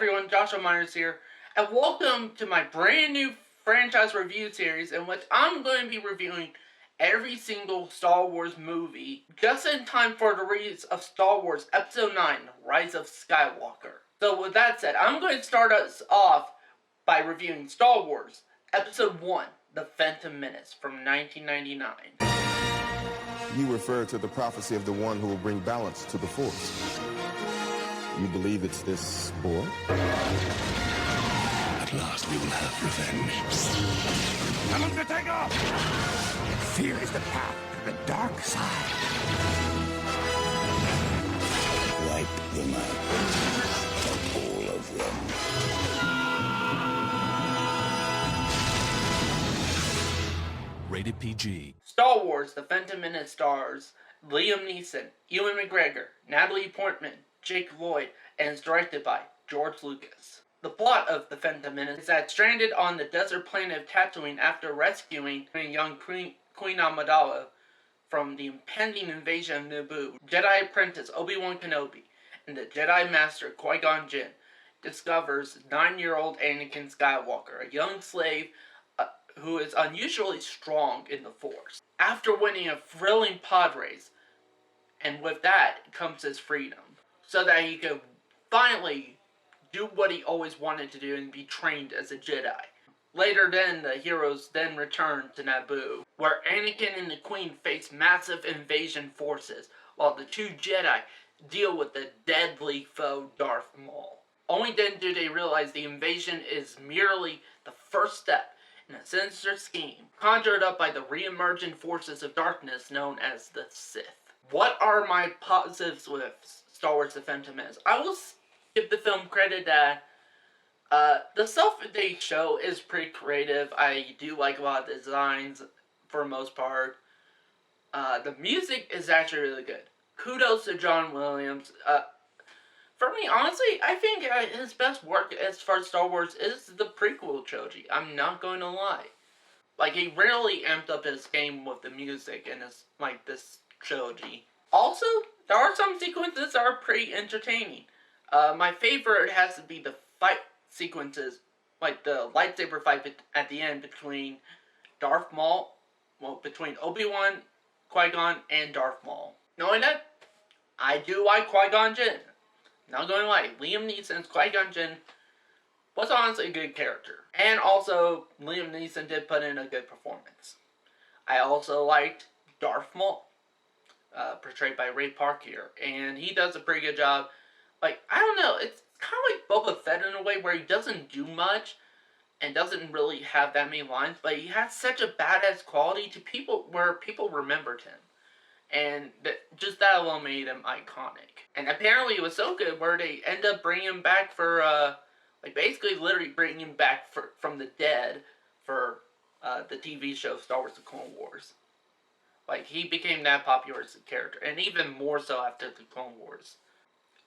everyone, Joshua Myers here, and welcome to my brand new franchise review series in which I'm going to be reviewing every single Star Wars movie just in time for the release of Star Wars Episode 9, Rise of Skywalker. So with that said, I'm going to start us off by reviewing Star Wars Episode 1, The Phantom Menace from 1999. You refer to the prophecy of the one who will bring balance to the Force. You believe it's this boy? At last we will have revenge. Tell him to take off! Fear is the path to the dark side. Wipe them out. All of them. Rated PG. Star Wars The Phantom Menace stars Liam Neeson, Ewan McGregor, Natalie Portman, Jake Lloyd, and is directed by George Lucas. The plot of The Phantom Menace is that stranded on the desert planet of Tatooine after rescuing young Queen Amidala from the impending invasion of Naboo, Jedi apprentice Obi-Wan Kenobi and the Jedi Master Qui-Gon Jinn discovers 9-year-old Anakin Skywalker, a young slave who is unusually strong in the Force. After winning a thrilling pod race, and with that comes his freedom, so that he could finally do what he always wanted to do and be trained as a Jedi. Later then, the heroes then return to Naboo, where Anakin and the Queen face massive invasion forces, while the two Jedi deal with the deadly foe Darth Maul. Only then do they realize the invasion is merely the first step in a sinister scheme conjured up by the re-emergent forces of darkness known as the Sith. What are my positives with Star Wars The Phantom Menace? I will give the film credit that the stuff they show is pretty creative. I do like a lot of the designs for the most part. The music is actually really good. Kudos to John Williams. For me, honestly, I think his best work as far as Star Wars is the prequel trilogy. I'm not going to lie. Like, he really amped up his game with the music in this trilogy. Also, there are some sequences that are pretty entertaining. My favorite has to be the fight sequences, like the lightsaber fight at the end between Darth Maul, between Obi-Wan, Qui-Gon, and Darth Maul. Knowing that, I do like Qui-Gon Jinn. Not going to lie, Liam Neeson's Qui-Gon Jinn was honestly a good character. And also, Liam Neeson did put in a good performance. I also liked Darth Maul, portrayed by Ray Park here, and he does a pretty good job. Like, I don't know, it's kind of like Boba Fett in a way where he doesn't do much and doesn't really have that many lines, but he has such a badass quality to people where people remembered him. And just that alone made him iconic. And apparently it was so good where they end up bringing him back for, basically literally bringing him back from the dead for the TV show Star Wars The Clone Wars. Like, he became that popular as a character, and even more so after the Clone Wars.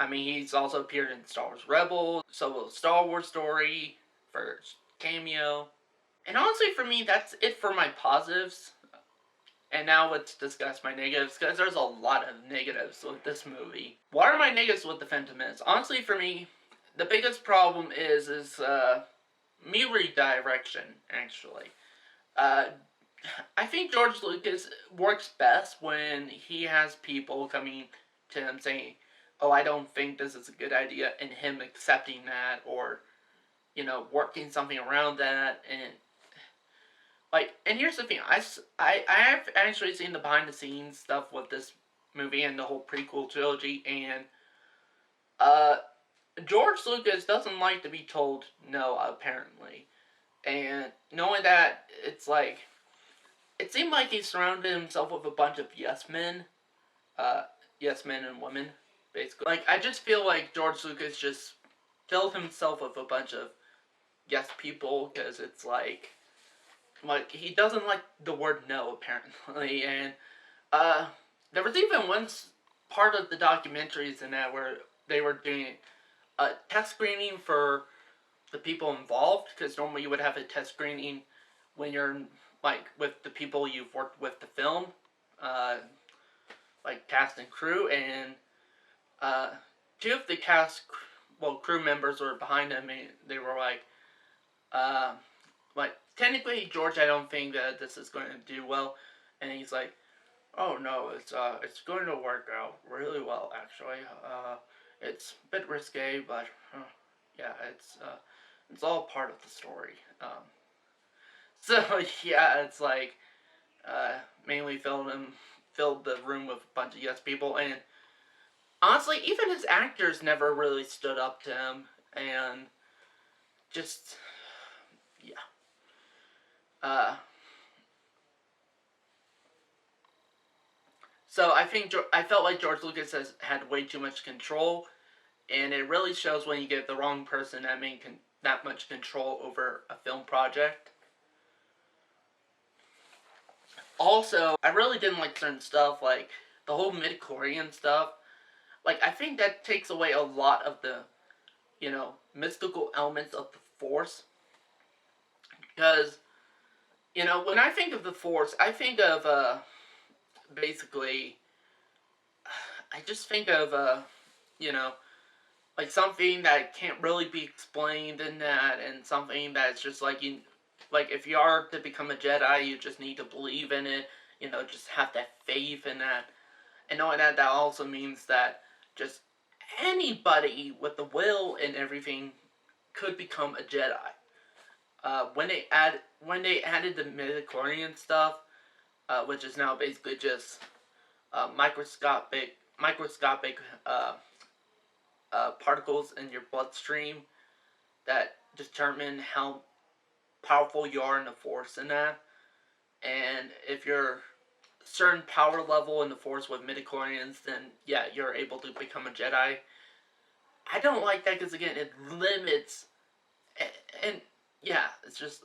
I mean, he's also appeared in Star Wars Rebels, Solo Star Wars Story, for cameo. And honestly, for me, that's it for my positives. And now let's discuss my negatives, because there's a lot of negatives with this movie. What are my negatives with The Phantom Menace? Honestly, for me, the biggest problem is me redirection, actually. I think George Lucas works best when he has people coming to him saying, oh, I don't think this is a good idea, and him accepting that, or, working something around that, and here's the thing, I have actually seen the behind-the-scenes stuff with this movie and the whole prequel trilogy, and, George Lucas doesn't like to be told no, apparently, and knowing that, it's like, it seemed like he surrounded himself with a bunch of yes men and women, basically. Like, I just feel like George Lucas just filled himself with a bunch of yes people, because it's like, he doesn't like the word no, apparently, and, there was even one part of the documentaries in that where they were doing a test screening for the people involved, because normally you would have a test screening when you're, with the people you've worked with to film, cast and crew, and, two of the cast crew members were behind him, and they were like, technically, George, I don't think that this is going to do well. And he's like, oh no, it's going to work out really well, actually. It's a bit risque, but yeah, it's all part of the story. So yeah, it's like, mainly filled the room with a bunch of yes people, and honestly, even his actors never really stood up to him, and just, yeah. Uh, so I felt like George Lucas had way too much control, and it really shows when you get the wrong person that much control over a film project. Also, I really didn't like certain stuff, like the whole midichlorian stuff. Like, I think that takes away a lot of the, mystical elements of the Force. Because, when I think of the Force, I think of, basically, I just think of, you know, like something that can't really be explained in that, and something that's just like, like if you are to become a Jedi, you just need to believe in it, just have that faith in that. And knowing that also means that just anybody with the will and everything could become a Jedi. When they added the midichlorian stuff, which is now basically just microscopic particles in your bloodstream that determine how powerful you are in the Force and that. And if you're certain power level in the Force with midichlorians, then yeah, you're able to become a Jedi. I don't like that because again, it limits, and yeah, it's just.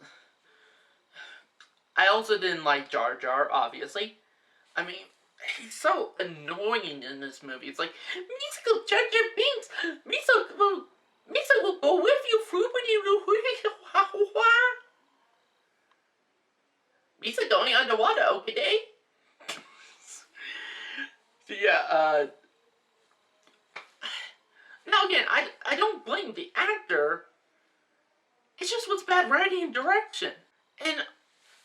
I also didn't like Jar Jar, obviously. I mean, he's so annoying in this movie. It's like, Misa, Jar Jar Binks, Misa will go with you, Misa going underwater, okay? So yeah, now again, I don't blame the actor. It just was bad writing and direction. And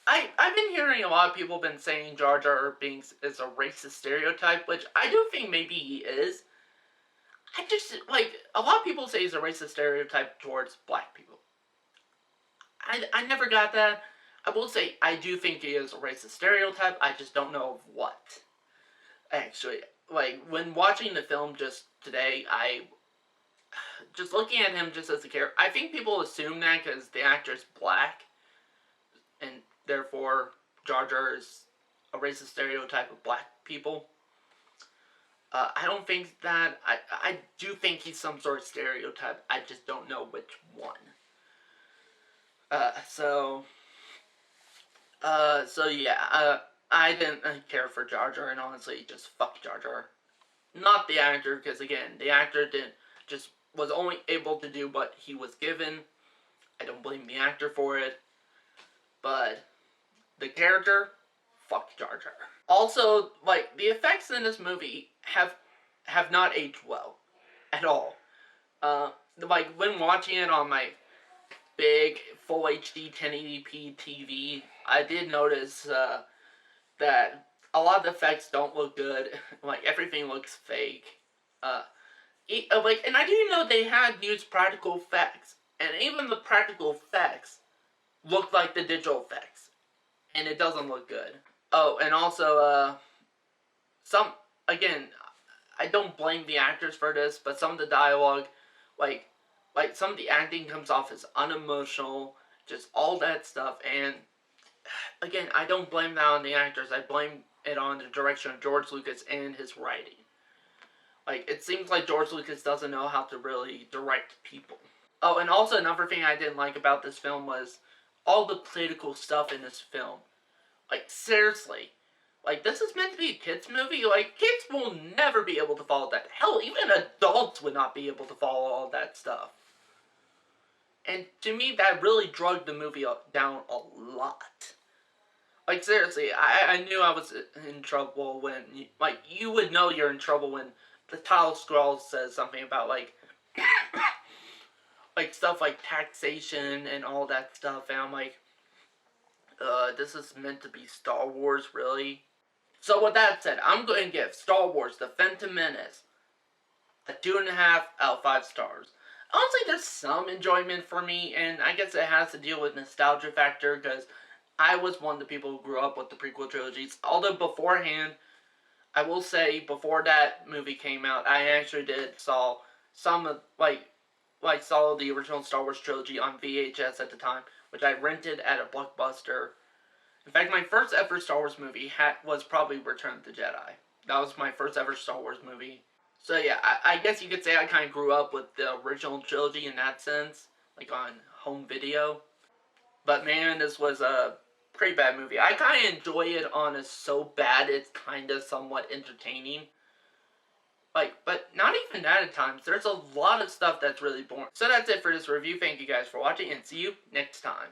I've been hearing a lot of people been saying Jar Jar Binks is a racist stereotype, which I do think maybe he is. I just, like, a lot of people say he's a racist stereotype towards black people. I never got that. I will say, I do think he is a racist stereotype, I just don't know of what. Actually, like, when watching the film just today, just looking at him just as a character, I think people assume that because the actor's black, and therefore Jar Jar is a racist stereotype of black people. I don't think that. I do think he's some sort of stereotype. I just don't know which one. So yeah. I didn't care for Jar Jar, and honestly, just fuck Jar Jar. Not the actor, because again, the actor was only able to do what he was given. I don't blame the actor for it. But the character, fuck Jar Jar. Also, like, the effects in this movie have not aged well at all. Like, when watching it on my big full HD 1080p TV, I did notice that a lot of the effects don't look good. Like, everything looks fake. And I didn't know they had used practical effects, and even the practical effects look like the digital effects, and it doesn't look good. Oh, and also, again, I don't blame the actors for this, but some of the dialogue, like some of the acting comes off as unemotional, just all that stuff, and again, I don't blame that on the actors, I blame it on the direction of George Lucas and his writing. Like, it seems like George Lucas doesn't know how to really direct people. Oh, and also another thing I didn't like about this film was all the political stuff in this film. Like, seriously. Like, this is meant to be a kids' movie. Like, kids will never be able to follow that. Hell, even adults would not be able to follow all that stuff. And to me, that really drugged the movie down a lot. Like, seriously, I knew I was in trouble when, you would know you're in trouble when the title scroll says something about, like, like stuff like taxation and all that stuff, and I'm like, this is meant to be Star Wars, really? So with that said, I'm going to give Star Wars The Phantom Menace a 2.5 out of 5 stars. Honestly, there's some enjoyment for me, and I guess it has to deal with nostalgia factor, because I was one of the people who grew up with the prequel trilogies. Although beforehand, I will say, before that movie came out, I actually saw some of, saw the original Star Wars trilogy on VHS at the time, which I rented at a Blockbuster. In fact, my first ever Star Wars movie was probably Return of the Jedi. That was my first ever Star Wars movie. So yeah, I guess you could say I kind of grew up with the original trilogy in that sense, like on home video. But man, this was a pretty bad movie. I kind of enjoy it on a so bad it's kind of somewhat entertaining. But not even that at times. There's a lot of stuff that's really boring. So that's it for this review. Thank you guys for watching, and see you next time.